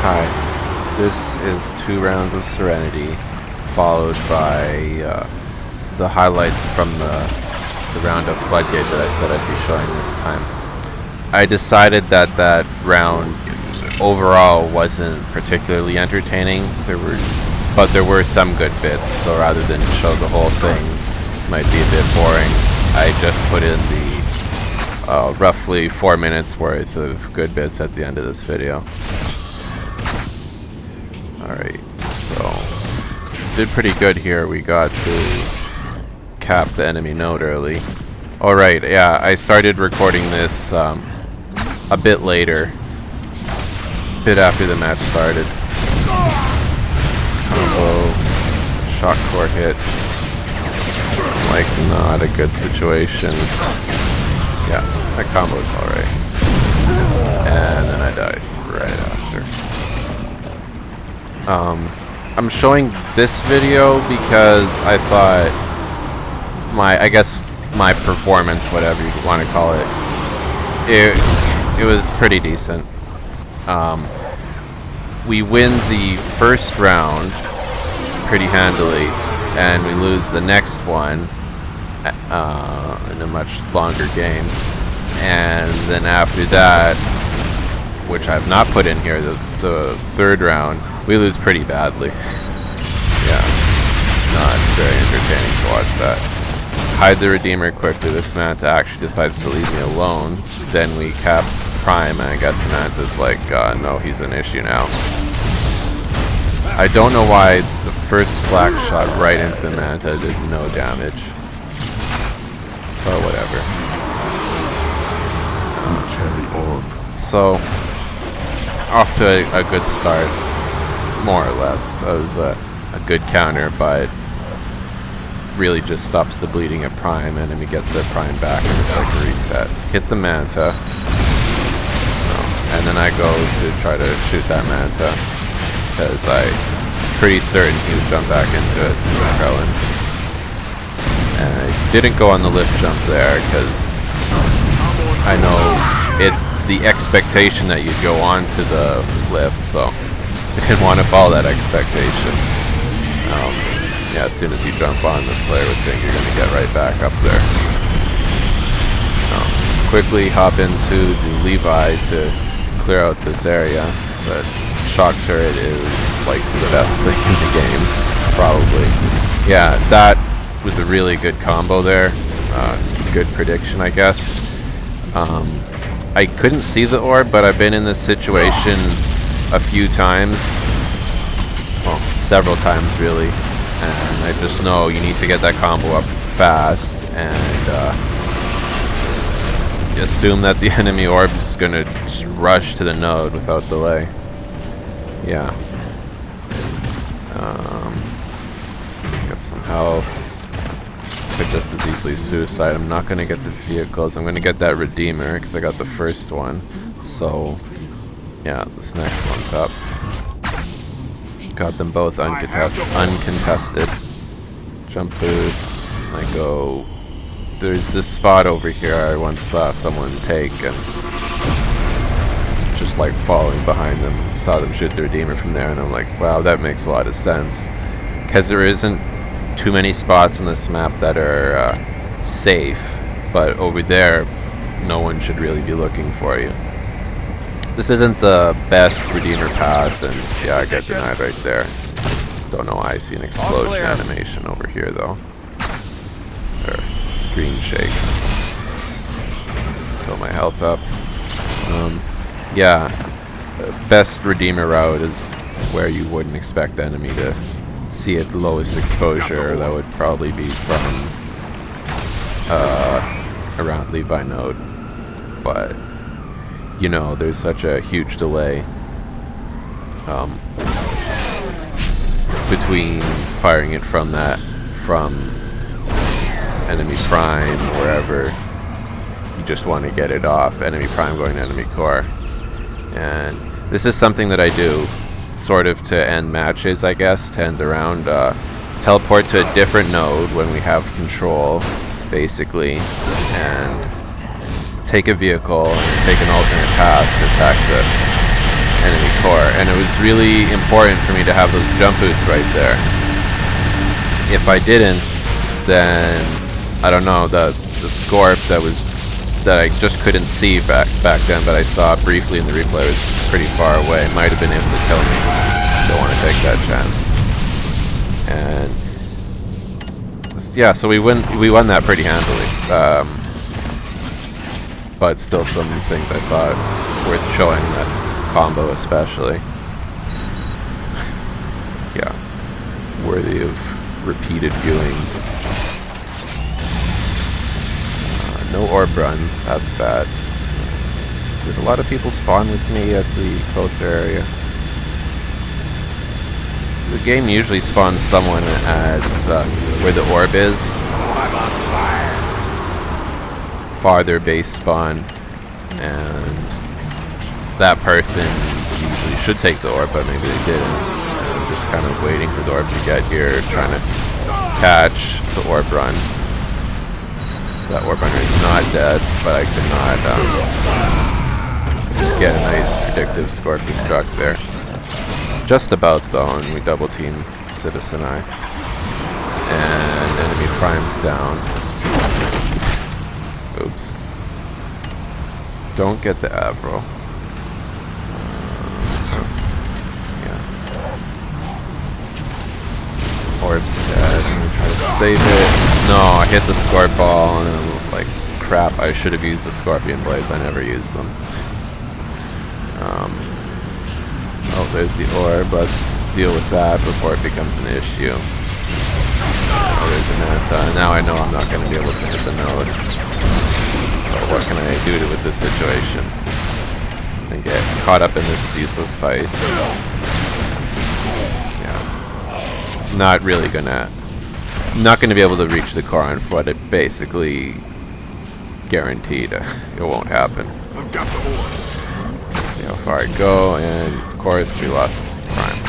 Hi, this is 2 rounds of Serenity, followed by the highlights from the round of Floodgate that I said I'd be showing this time. I decided that that round overall wasn't particularly entertaining. But there were some good bits, so rather than show the whole thing, might be a bit boring, I just put in the roughly 4 minutes worth of good bits at the end of this video. Alright, so did pretty good here. We got to cap the enemy node early. Alright, yeah, I started recording this a bit later, a bit after the match started. Combo, shock core hit, like not a good situation. Yeah, that combo is alright. And then I died right after. I'm showing this video because I thought I guess my performance, whatever you want to call it, it was pretty decent. We win the first round pretty handily, and we lose the next one in a much longer game. And then after that, which I've not put in here, the third round, we lose pretty badly. Yeah, not very entertaining to watch that. Hide the Redeemer quickly. This Manta actually decides to leave me alone. Then we cap Prime, and I guess the Manta's like, no, he's an issue now. I don't know why the first flak shot right into the Manta did no damage. But whatever. So, off to a good start, more or less. That was a good counter, but really just stops the bleeding at Prime. Enemy gets their Prime back, and it's like a reset. Hit the Manta, and then I go to try to shoot that Manta, because I'm pretty certain he would jump back into it, Krellin. And I didn't go on the lift jump there, because I know it's the expectation that you'd go on to the lift, so I didn't want to follow that expectation. Yeah, as soon as you jump on, the player would think you're going to get right back up there. Quickly hop into the Levi to clear out this area. The shock turret is like the best thing in the game, probably. Yeah, that was a really good combo there. Good prediction, I guess. I couldn't see the orb, but I've been in this situation a few times. Well, several times really. And I just know you need to get that combo up fast and assume that the enemy orb is going to just rush to the node without delay. Yeah. Got some health. Could just as easily suicide. I'm not going to get the vehicles. I'm going to get that Redeemer because I got the first one. So, yeah, this next one's up. Got them both uncontested. Jump boots. I go. There's this spot over here I once saw someone take, and just like following behind them, saw them shoot the Redeemer from there, and I'm like, wow, that makes a lot of sense. Because there isn't too many spots on this map that are safe, but over there, no one should really be looking for you. This isn't the best Redeemer path, and yeah, I get denied right there. Don't know why I see an explosion animation over here, though. Or screen shake. Fill my health up. Yeah, best Redeemer route is where you wouldn't expect the enemy to see at the lowest exposure. That would probably be from around Levi node, but you know, there's such a huge delay between firing it from enemy prime, wherever. You just want to get it off enemy prime going to enemy core. And this is something that I do sort of to end matches, I guess, to end the round. Teleport to a different node when we have control, basically, and take a vehicle and take an alternate path to attack enemy core, and it was really important for me to have those jump boots right there. If I didn't, then I don't know, the scorp that I just couldn't see back then, but I saw briefly in the replay was pretty far away. Might have been able to kill me. Don't want to take that chance. And yeah, so we won that pretty handily. But still, some things I thought worth showing, that combo especially. Yeah, worthy of repeated viewings. No orb run, that's bad. Did a lot of people spawn with me at the closer area? The game usually spawns someone at where the orb is. Farther base spawn, and that person usually should take the orb, but maybe they didn't. I'm just kind of waiting for the orb to get here, trying to catch the orb run. That orb runner is not dead, but I cannot get a nice predictive scorp destruct there. Just about though, and we double team Citizen Eye. And enemy prime's down. Oops. Don't get the Avro. Yeah. Orb's dead. I'm gonna try to save it. No, I hit the scorp ball and I'm like, crap, I should have used the scorpion blades. I never used them. Oh, there's the orb. Let's deal with that before it becomes an issue. Oh, there's a manta. Now I know I'm not going to be able to hit the node. So what can I do with this situation? And get caught up in this useless fight. Yeah. Not really gonna... Not gonna be able to reach the core on foot. It basically guaranteed it won't happen. I've got the orb. Let's see how far I go, and of course we lost Prime.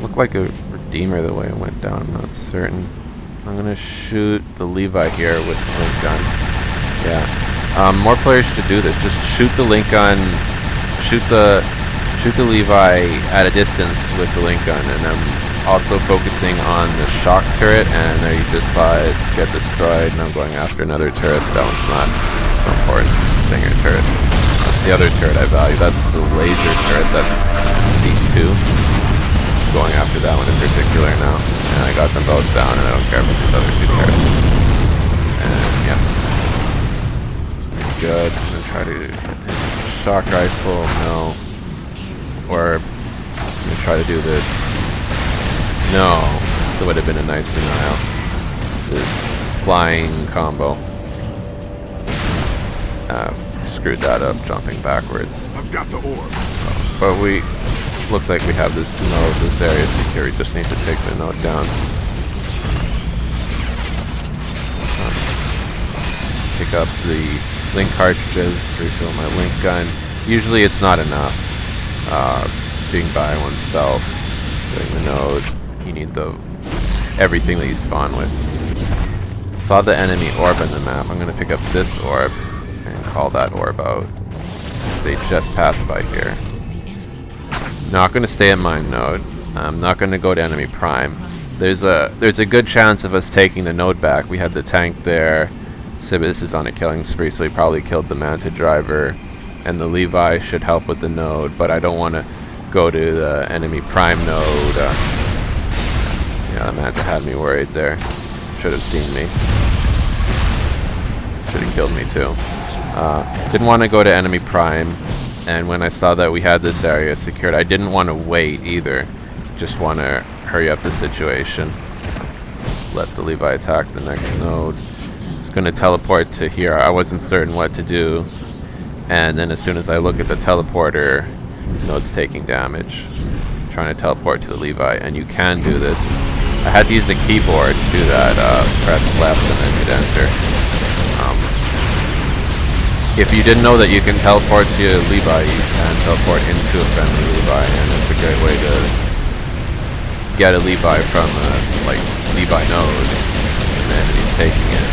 Looked like a Redeemer the way it went down, I'm not certain. I'm gonna shoot the Levi here with the link gun. Yeah. More players should do this. Just shoot the link gun, shoot the Levi at a distance with the link gun, and I'm also focusing on the shock turret, and there you just saw it get destroyed, and I'm going after another turret. That one's not so important. Stinger turret. That's the other turret I value. That's the laser turret, that C2. Going after that one in particular now. And I got them both down, and I don't care about these other two turrets. And yeah. It's pretty good. I'm gonna try to hit the shock rifle. No. Or I'm gonna try to do this. No. That would have been a nice denial. This flying combo. Screwed that up, jumping backwards. I've got the orb. But looks like we have this node, this area secure. We just need to take the node down. Pick up the link cartridges to refill my link gun. Usually it's not enough being by oneself. Doing the node, you need everything that you spawn with. Saw the enemy orb in the map. I'm going to pick up this orb and call that orb out. They just passed by here. Not going to stay at mine node. I'm not going to go to enemy prime. There's a good chance of us taking the node back. We had the tank there. Sibis is on a killing spree, so he probably killed the manta driver, and the Levi should help with the node, but I don't want to go to the enemy prime node. Yeah, the manta had me worried there. Should have seen me. Should have killed me too. Didn't want to go to enemy prime. And when I saw that we had this area secured, I didn't want to wait either. Just want to hurry up the situation. Let the Levi attack the next node. It's going to teleport to here. I wasn't certain what to do. And then as soon as I look at the teleporter, node's taking damage. Trying to teleport to the Levi. And you can do this. I had to use a keyboard to do that. Press left and then hit enter. If you didn't know that you can teleport to a Levi, you can teleport into a friendly Levi, and it's a great way to get a Levi from a Levi node, and then he's taking it,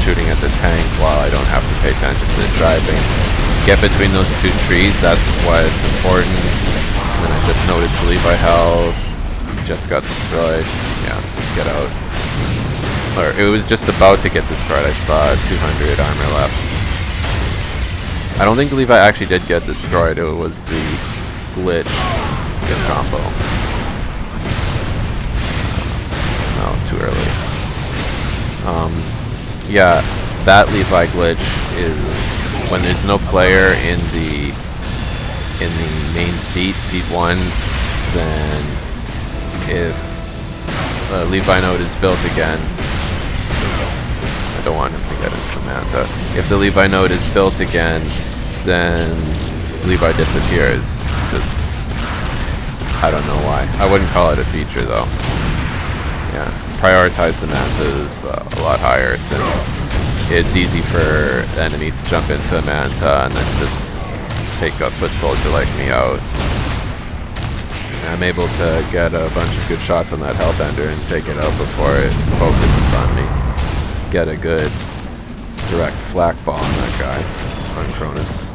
shooting at the tank while I don't have to pay attention to the driving. get between those two trees. That's why it's important. And then I just noticed the Levi health just got destroyed. Yeah, get out. Or it was just about to get destroyed. I saw 200 armor left. I don't think the Levi actually did get destroyed. It was the glitch. Good combo. No, too early. Yeah, that Levi glitch is when there's no player in the main seat 1, then if the Levi node is built again, I don't want him to get into the manta. If the Levi node is built again, then Levi disappears. Just, I don't know why. I wouldn't call it a feature though. Yeah, prioritize the mantas a lot higher, since it's easy for the enemy to jump into a manta and then just take a foot soldier like me out. And I'm able to get a bunch of good shots on that hellbender and take it out before it focuses on me. Get a good direct flak ball on that guy, on Cronus.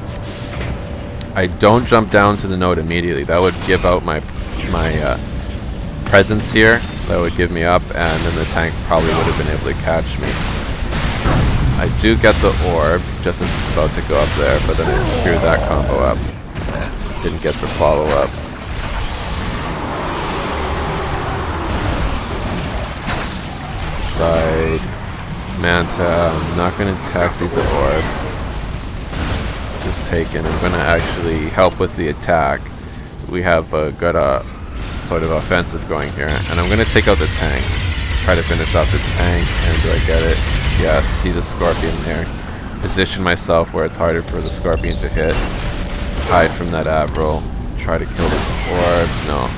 I don't jump down to the node immediately. That would give out my presence here. That would give me up, and then the tank probably would have been able to catch me. I do get the orb just as it's about to go up there, but then I screwed that combo up. Didn't get the follow-up. Side manta. I'm not going to taxi the orb. Just taken. I'm going to actually help with the attack. We have a good sort of offensive going here, and I'm going to take out the tank. Try to finish off the tank, and do I get it? Yes, see the scorpion there. Position myself where it's harder for the scorpion to hit. Hide from that Avril. Try to kill this orb. No.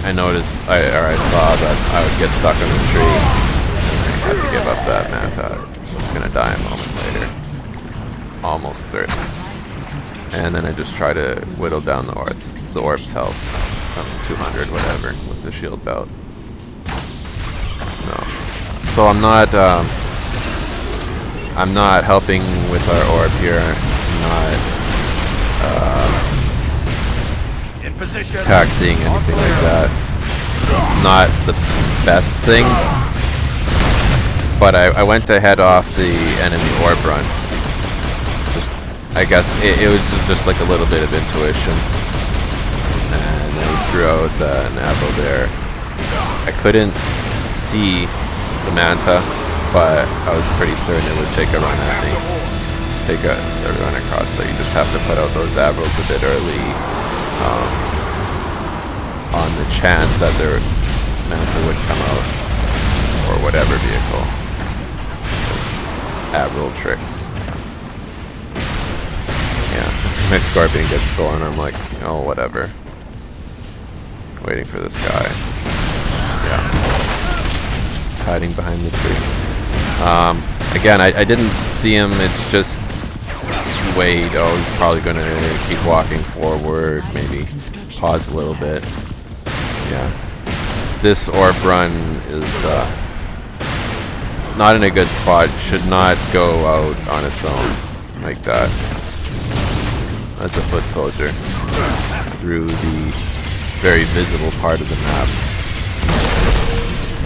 I noticed, I saw that I would get stuck on the tree. I had to give up that manta. I was going to die a moment later. Almost certain. And then I just try to whittle down the orb's health from 200, whatever, with the shield belt. No. So I'm not helping with our orb here. I'm not in position. Taxiing anything like that. Not the best thing. But I went to head off the enemy orb run. I guess it was just like a little bit of intuition, and then he threw out the Navo there. I couldn't see the manta, but I was pretty certain it would take a run at me. Take a run across, so you just have to put out those Avros a bit early on the chance that their manta would come out, or whatever vehicle. It's Avro tricks. Yeah, my scorpion gets stolen, I'm like, oh, whatever. Waiting for this guy. Yeah. Hiding behind the tree. Again, I didn't see him, it's just wait. Oh, he's probably going to keep walking forward, maybe pause a little bit. Yeah. This orb run is not in a good spot, should not go out on its own like that. As a foot soldier through the very visible part of the map.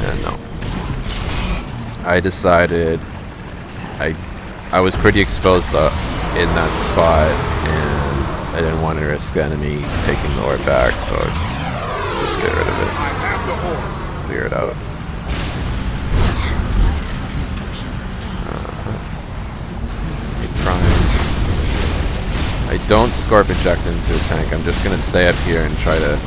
And no. I decided I was pretty exposed in that spot, and I didn't want to risk the enemy taking the orb back, so just get rid of it. Clear it out. I don't scorp eject into the tank. I'm just gonna stay up here and try to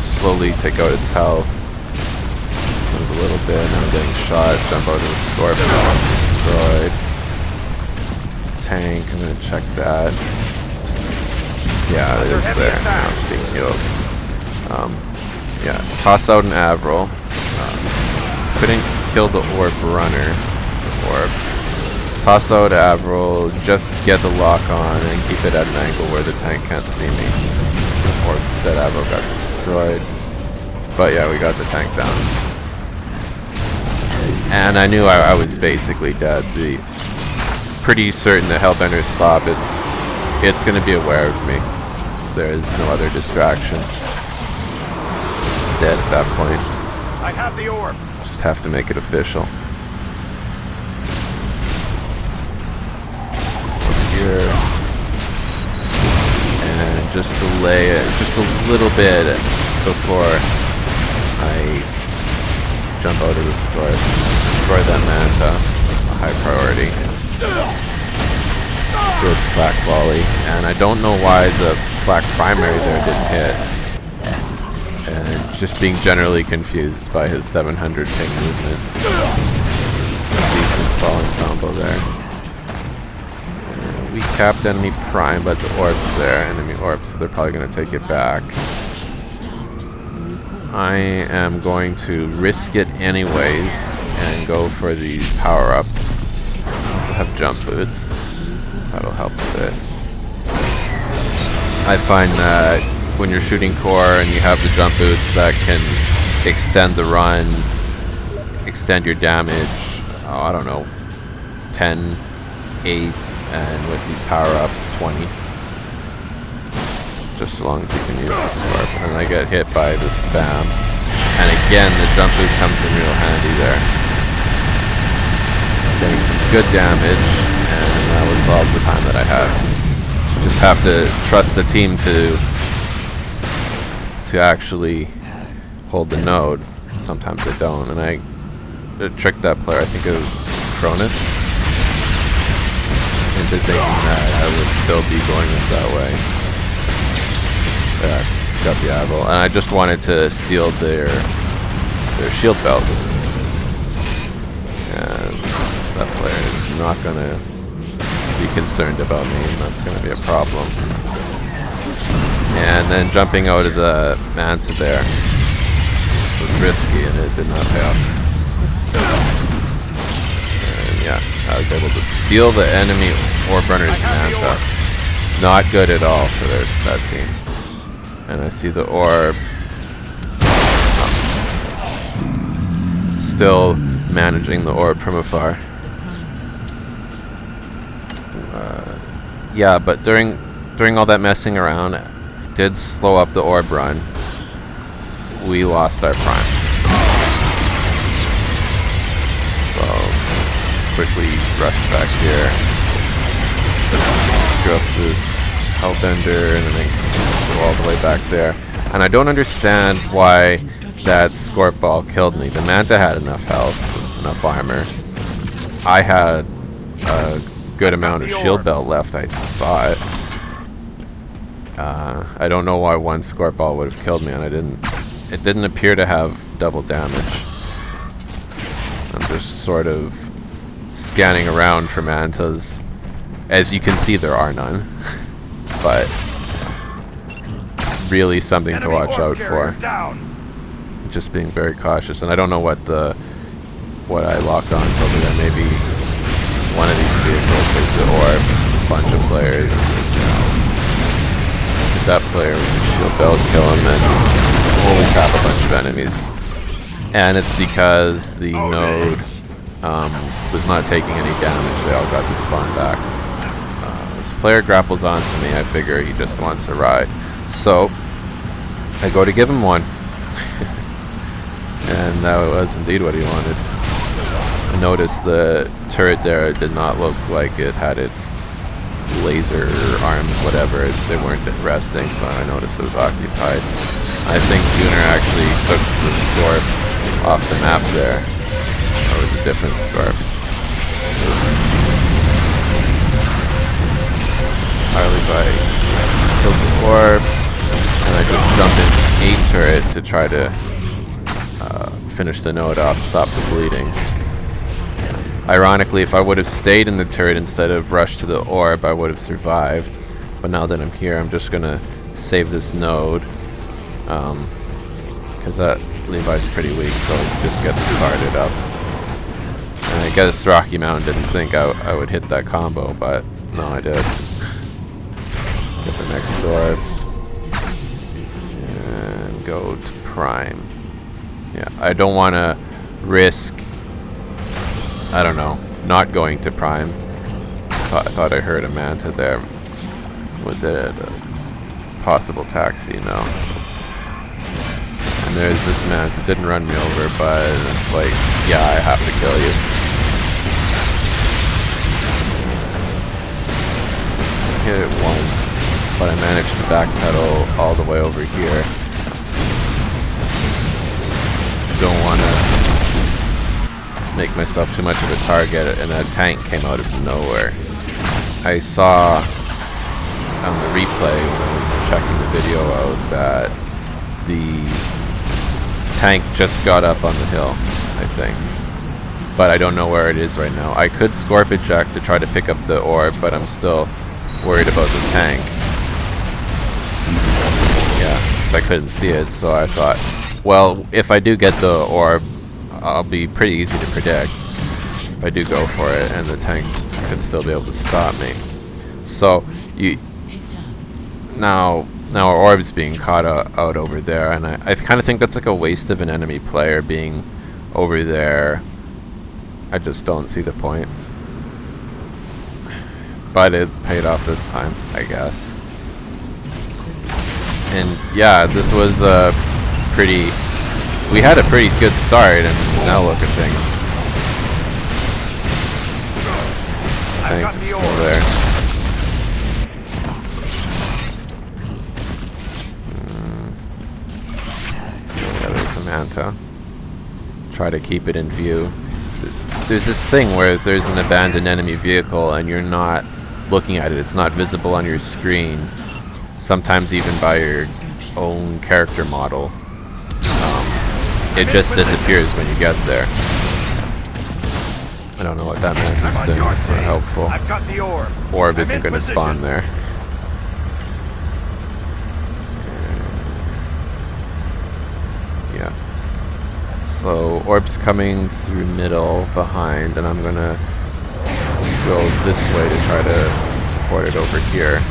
slowly take out its health. Move a little bit. Now I'm getting shot. Jump out of the scorp. Destroyed. Tank. I'm gonna check that. Yeah, it is there. Now it's being healed. Yeah, toss out an Avril. Couldn't kill the orb runner. The orb. Toss out Avril, just get the lock on and keep it at an angle where the tank can't see me. Or that Avril got destroyed. But yeah, we got the tank down. And I knew I was basically dead. pretty certain that hellbenders stop, it's going to be aware of me. There is no other distraction. It's dead at that point. I have the orb. Just have to make it official. Over here. And just delay it just a little bit before I jump out of the score. Destroy that manta. A high priority. Good flak volley. And I don't know why the flak primary there didn't hit. And just being generally confused by his 700 ping movement. Decent falling combo there. We capped enemy prime, but the orb's there. Enemy orb, so they're probably going to take it back. I am going to risk it anyways and go for the power up. Also have jump boots. That'll help a bit. I find that when you're shooting core and you have the jump boots that can extend the run, extend your damage, I don't know, 10, 8, and with these power-ups, 20. Just as long as you can use the scarf. And I get hit by the spam. And again, the jump boot comes in real handy there. Getting some good damage, and that was all the time that I had. Just have to trust the team to actually hold the node. Sometimes they don't, and I tricked that player. I think it was Cronus into thinking that I would still be going up that way. Yeah, got the eyeball, and I just wanted to steal their shield belt. And that player is not gonna be concerned about me, and that's gonna be a problem. And then jumping out of the manta there was risky, and it did not pay off. And yeah, I was able to steal the enemy orb runner's manta. Not good at all for that team. And I see the orb still managing the orb from afar. Yeah, but during all that messing around, it did slow up the orb run. We lost our prime. So quickly rush back here. Screw up this hellbender and then go all the way back there. And I don't understand why that scorp ball killed me. The manta had enough health, enough armor. I had a good amount of shield belt left, I thought. I don't know why one scorp ball would have killed me, and it didn't appear to have double damage. I'm just sort of scanning around for mantas. As you can see, there are none. But it's really something to watch out for. Just being very cautious, and I don't know what I locked on over there. Maybe one of these vehicles is the orb. A bunch of players. Get that player with the shield belt, kill him, and holy crap, a bunch of enemies. And it's because the node was not taking any damage. They all got to spawn back. This player grapples onto me. I figure he just wants a ride. So I go to give him one. And that was indeed what he wanted. I noticed the turret there did not look like it had its laser arms, whatever. They weren't resting, so I noticed it was occupied. I think Gunnar actually took the scorp off the map there. Or it was a different scorp. Oops. Harley killed the orb, and I just jumped in a turret to try to finish the node off, stop the bleeding. Ironically, if I would have stayed in the turret instead of rushed to the orb, I would have survived. But now that I'm here, I'm just gonna save this node, because that Levi's pretty weak, so just get it started up. And I guess Rocky Mountain didn't think I would hit that combo, but no, I did. Get the next orb. And go to Prime. Yeah, I don't want to risk, I don't know, not going to Prime. I thought I heard a manta there. Was it a possible taxi? No. And there's this manta. Didn't run me over, but it's like, yeah, I have to kill you. Hit it once, but I managed to backpedal all the way over here. Don't want to make myself too much of a target, and a tank came out of nowhere. I saw on the replay when I was checking the video out that the tank just got up on the hill, I think. But I don't know where it is right now. I could scorp eject to try to pick up the orb, but I'm still worried about the tank. Yeah, because I couldn't see it, so I thought, well, if I do get the orb, I'll be pretty easy to predict if I do go for it, and the tank could still be able to stop me. So now our orb's being caught out over there, and I kind of think that's like a waste of an enemy player being over there. I just don't see the point. But it paid off this time, I guess. And yeah, this was a pretty... We had a pretty good start, and now look at things. Tank is still there. Yeah, there's a manta. Try to keep it in view. There's this thing where there's an abandoned enemy vehicle and you're not looking at it. It's not visible on your screen. Sometimes even by your own character model. It just disappears when you get there. I don't know what that manta's doing. It's not helpful. I've got the orb. Orb isn't going to spawn there. Yeah. So orb's coming through middle behind, and I'm going to go this way to try to support it over here.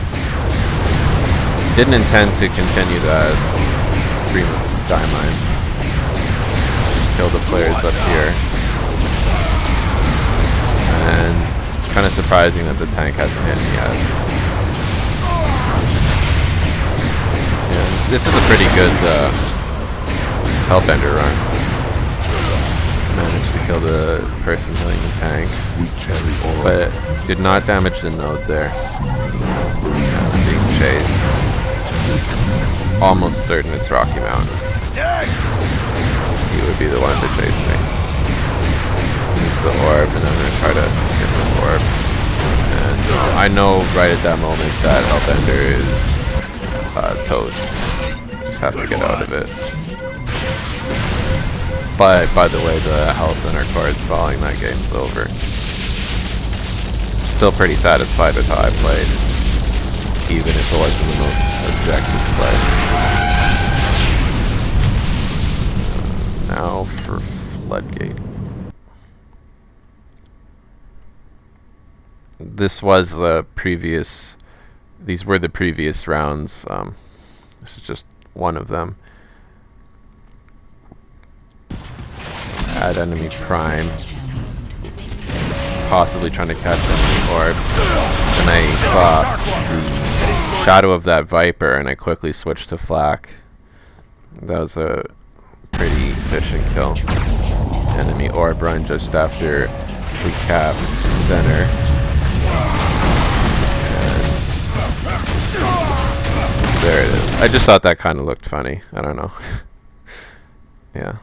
Didn't intend to continue that stream of sky mines. Just kill the players up here. And it's kind of surprising that the tank hasn't hit me yet. Yeah, this is a pretty good hellbender run. Managed to kill the person killing the tank, but did not damage the node there. Being chased. Almost certain it's Rocky Mountain. He would be the one to chase me. Use the orb, and I'm going to try to get the orb. And I know right at that moment that hellbender is toast. Just have to get out of it. But, by the way, the health in our core is falling. That game's over. Still pretty satisfied with how I played, even if it wasn't the most objective play. Now for Floodgate. This was the previous... These were the previous rounds. This is just one of them. Add enemy prime, possibly trying to catch enemy orb, and I saw the shadow of that viper, and I quickly switched to flak. That was a pretty efficient kill. Enemy orb run just after we capped center. And there it is. I just thought that kind of looked funny. I don't know. Yeah,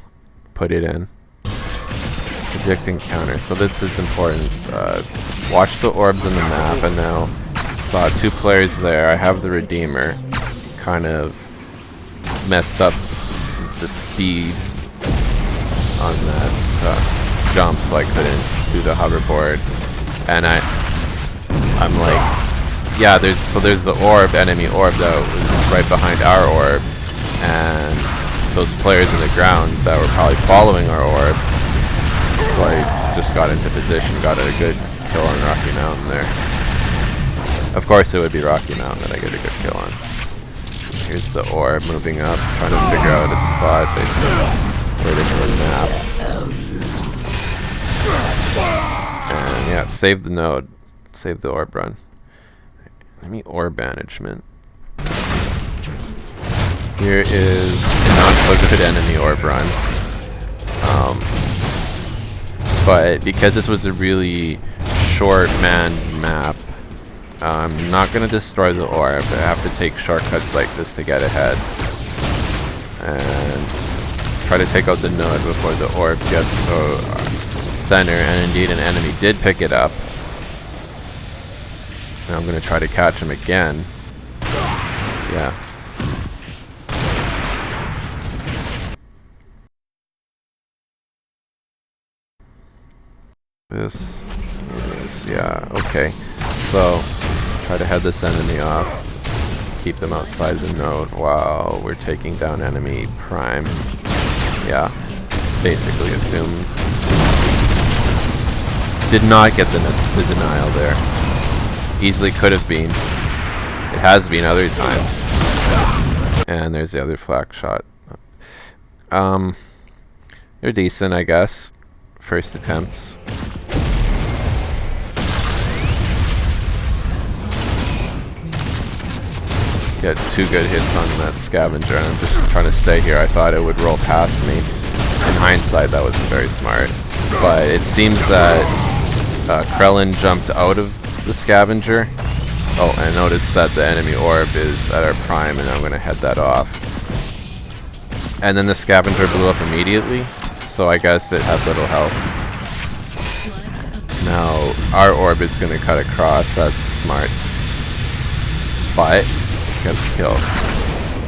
put it in. Predict encounter. So this is important. Watch the orbs on the map, and now saw two players there. I have the Redeemer. Kind of messed up the speed on that jump, so I couldn't do the hoverboard. And I'm like, yeah, there's the orb, enemy orb that was right behind our orb, and those players in the ground that were probably following our orb. So I just got into position, got a good kill on Rocky Mountain there. Of course it would be Rocky Mountain that I get a good kill on. Here's the orb moving up, trying to figure out its spot based on where it is on the map. And yeah, save the node. save the orb run. Enemy orb management. Here is not so good enemy orb run. But because this was a really short manned map, I'm not going to destroy the orb. I have to take shortcuts like this to get ahead. And try to take out the node before the orb gets to center. And indeed an enemy did pick it up. Now I'm going to try to catch him again. Yeah. This is, yeah, okay. So, try to head this enemy off. Keep them outside the node while we're taking down enemy prime. Yeah, basically assumed. Did not get the denial there. Easily could have been. It has been other times. And there's the other flak shot. They're decent, I guess. First attempts. Get 2 good hits on that scavenger, and I'm just trying to stay here. I thought it would roll past me. In hindsight, that wasn't very smart. But it seems that Krellin jumped out of the scavenger. Oh, and I noticed that the enemy orb is at our prime, and I'm going to head that off. And then the scavenger blew up immediately, so I guess it had little health. Now, our orb is going to cut across. That's smart. But gets killed.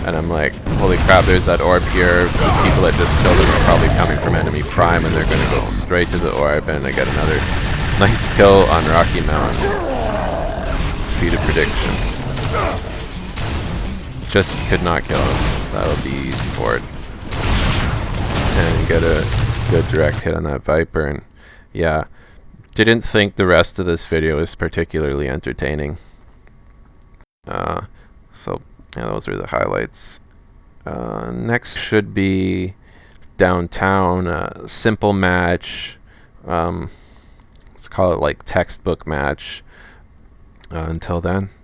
And I'm like, holy crap, there's that orb here. The people that just killed him are probably coming from enemy prime, and they're going to go straight to the orb, and I get another nice kill on Rocky Mountain. Defeat a prediction. Just could not kill him. That'll be Ford. And get a good direct hit on that Viper, and yeah. Didn't think the rest of this video was particularly entertaining. So, yeah, those are the highlights. Next should be downtown. Simple match. Let's call it like textbook match. Until then,